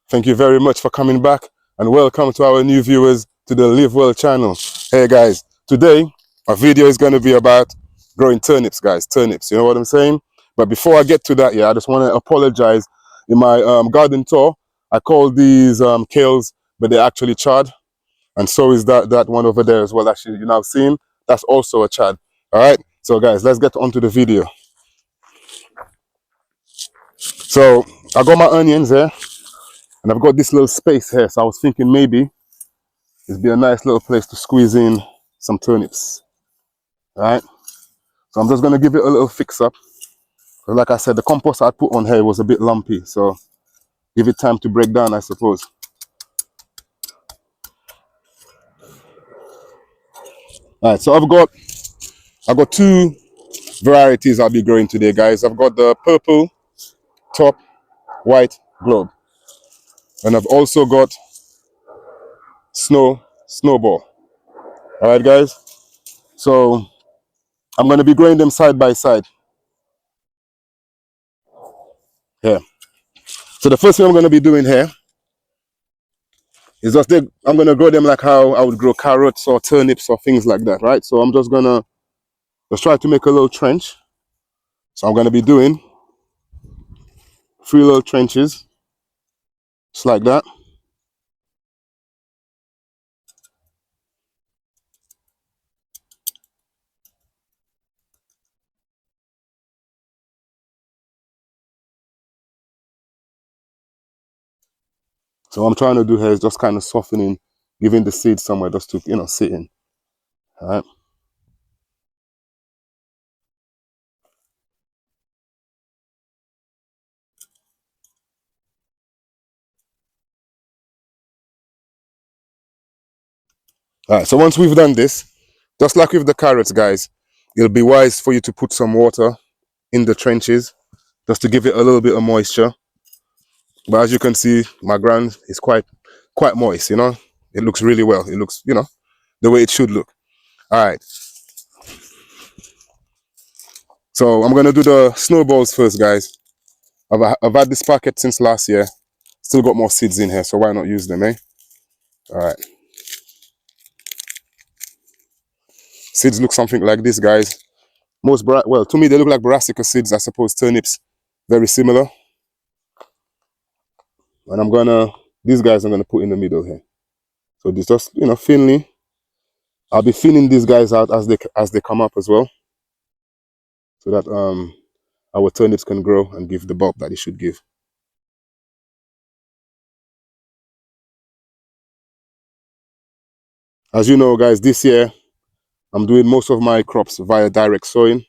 Thank you very much for coming back and welcome to our new viewers to the Live Well channel. Hey guys, today our video is going to be about growing turnips, guys. Turnips, you know what I'm saying? But before I get to that, I just want to apologize. In my garden tour, I called these kales, but they're actually chard. And so is that one over there as well. Actually, you now seen that's also a chard. All right, so guys, let's get on to the video. So I got my onions here, and I've got this little space here. So I was thinking maybe it'd be a nice little place to squeeze in some turnips. All right, so I'm just gonna give it a little fix up. Like I said, the compost I put on here was a bit lumpy, so give it time to break down, I suppose. All right, so I've got two varieties I'll be growing today, guys. I've got the purple top white globe, and I've also got snowball. All right, guys. So I'm going to be growing them side by side. Here. So the first thing I'm going to be doing here is I'm going to grow them like how I would grow carrots or turnips or things like that, right? So I'm just going to try to make a little trench. So I'm going to be doing 3 little trenches, just like that. So what I'm trying to do here is just kind of softening, giving the seed somewhere just to, sit in. All right. All right. So once we've done this, just like with the carrots, guys, it'll be wise for you to put some water in the trenches just to give it a little bit of moisture. But as you can see, my ground is quite moist, It looks really well. It looks, the way it should look. All right. So I'm going to do the snowballs first, guys. I've had this packet since last year. Still got more seeds in here, so why not use them, eh? All right. Seeds look something like this, guys. Well, to me, they look like brassica seeds, I suppose, turnips. Very similar. And these guys I'm going to put in the middle here. So this just, thinly. I'll be thinning these guys out as they come up as well, so that our turnips can grow and give the bulb that it should give. As you know, guys, this year I'm doing most of my crops via direct sowing.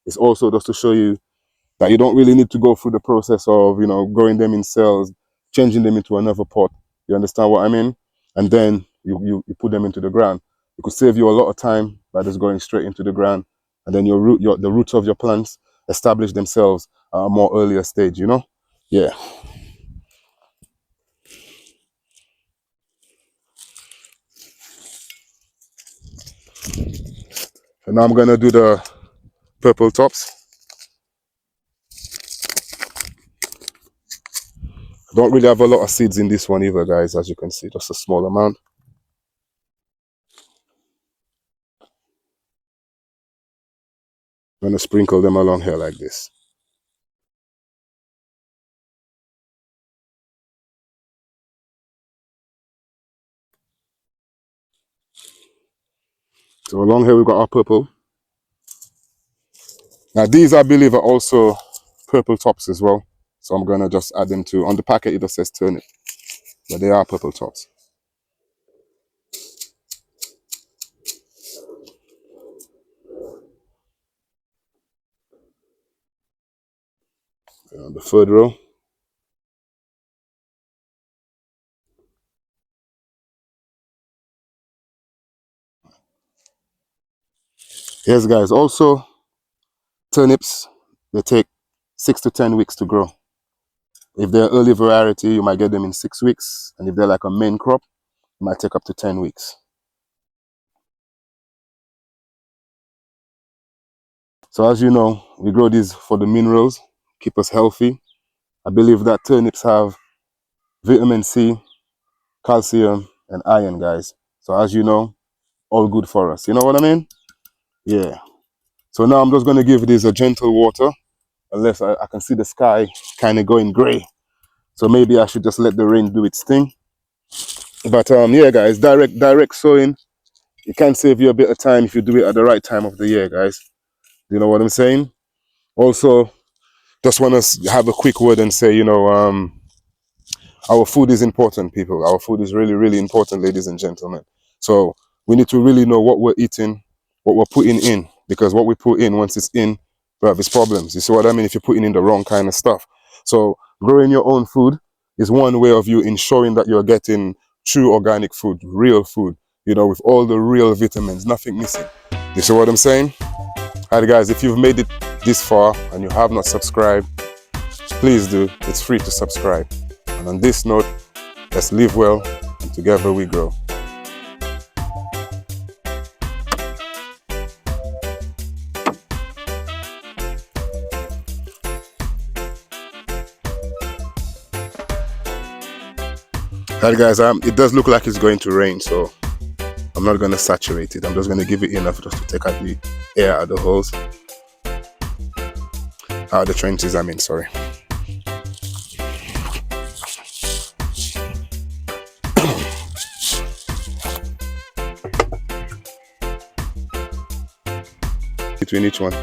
It's also just to show you that you don't really need to go through the process of, growing them in cells, changing them into another pot. You understand what I mean? And then you put them into the ground. It could save you a lot of time by just going straight into the ground, and then the roots of your plants establish themselves at a more earlier stage, Yeah. And now I'm gonna do the purple tops. Don't really have a lot of seeds in this one either, guys, as you can see, just a small amount. I'm gonna sprinkle them along here like this. So along here we've got our purple. Now these, I believe, are also purple tops as well. So I'm gonna just add them to, on the packet it just says turnip, but they are purple tops. The third row. Yes, guys, also turnips, they take 6 to 10 weeks to grow. If they're early variety, you might get them in 6 weeks. And if they're like a main crop, it might take up to 10 weeks. So as you know, we grow these for the minerals, keep us healthy. I believe that turnips have vitamin C, calcium, and iron, guys. So as you know, all good for us. You know what I mean? Yeah. So now I'm just going to give this a gentle water, unless I can see the sky kind of going gray. So maybe I should just let the rain do its thing. But yeah, guys, direct sowing, it can save you a bit of time if you do it at the right time of the year, guys. You know what I'm saying? Also, just want to have a quick word and say, our food is important, people. Our food is really, really important, ladies and gentlemen. So we need to really know what we're eating, what we're putting in, because what we put in, once it's in, we have its problems. You see what I mean? If you're putting in the wrong kind of stuff. So growing your own food is one way of you ensuring that you're getting true organic food, real food, with all the real vitamins, nothing missing. You see what I'm saying? All right, guys, if you've made it this far and you have not subscribed, please do. It's free to subscribe. And on this note, let's live well and together we grow. Alright guys, it does look like it's going to rain, so I'm not going to saturate it. I'm just going to give it enough just to take out the air out of the holes. Out of the trenches, I mean, sorry. Between each one.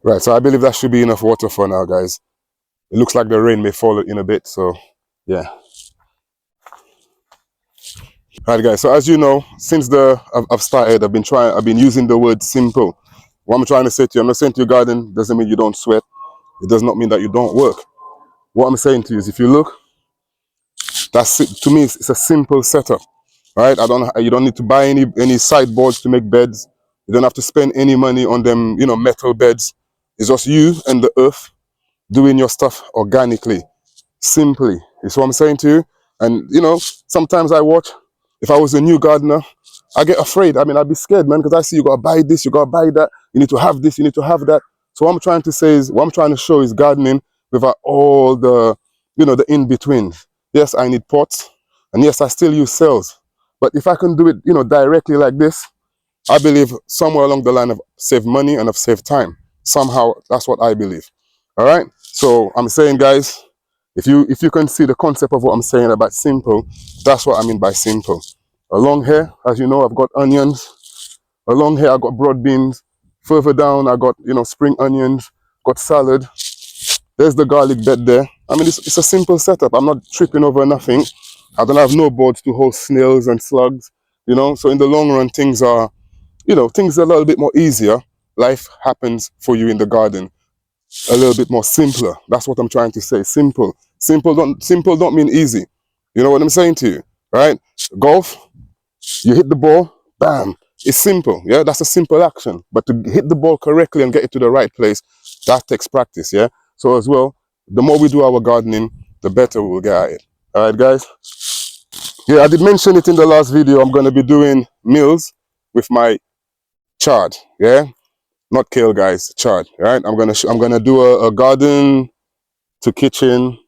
Right, so I believe that should be enough water for now, guys. It looks like the rain may fall in a bit, so yeah. Alright guys, so as you know, since I've started, I've been using the word simple. What I'm trying to say to you, I'm not saying to your garden doesn't mean you don't sweat. It does not mean that you don't work. What I'm saying to you is, if you look, that's it. To me, it's a simple setup, right? You don't need to buy any sideboards to make beds. You don't have to spend any money on them, metal beds. It's just you and the earth doing your stuff organically, simply. You see what I'm saying to you? And sometimes I watch. If I was a new gardener, I get afraid. I mean, I'd be scared, man, because I see you gotta buy this, you gotta buy that. You need to have this, you need to have that. So what I'm trying to say is, what I'm trying to show is gardening without all the, the in-betweens. Yes, I need pots, and yes, I still use cells. But if I can do it, directly like this, I believe somewhere along the line I've saved money and I've saved time. Somehow, that's what I believe. All right. So I'm saying, guys, if you can see the concept of what I'm saying about simple, that's what I mean by simple. Along here, as you know, I've got onions. Along here, I've got broad beans. Further down, I got spring onions. Got salad. There's the garlic bed there. I mean, it's a simple setup. I'm not tripping over nothing. I don't have no boards to hold snails and slugs. So in the long run, things are a little bit more easier. Life happens for you in the garden a little bit more simpler. That's what I'm trying to say. Simple. Simple don't mean easy. You know what I'm saying to you, right? Golf, you hit the ball, bam. It's simple, yeah? That's a simple action. But to hit the ball correctly and get it to the right place, that takes practice, yeah? So as well, the more we do our gardening, the better we'll get at it. All right, guys? Yeah, I did mention it in the last video. I'm going to be doing meals with my chard, yeah? Not kale, guys, chard, right? I'm gonna do a garden to kitchen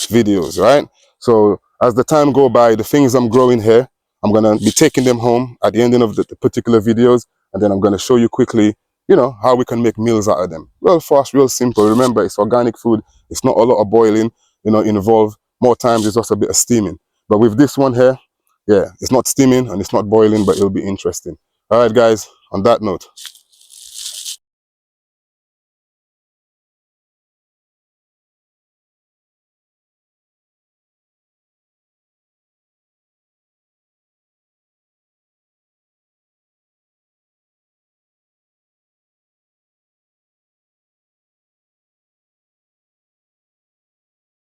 videos, right? So as the time go by, the things I'm growing here, I'm gonna be taking them home at the ending of the particular videos, and then I'm gonna show you quickly, how we can make meals out of them. Real fast, real simple. Remember, it's organic food. It's not a lot of boiling, involved. More times it's just a bit of steaming. But with this one here, yeah, it's not steaming and it's not boiling, but it'll be interesting. All right, guys, on that note,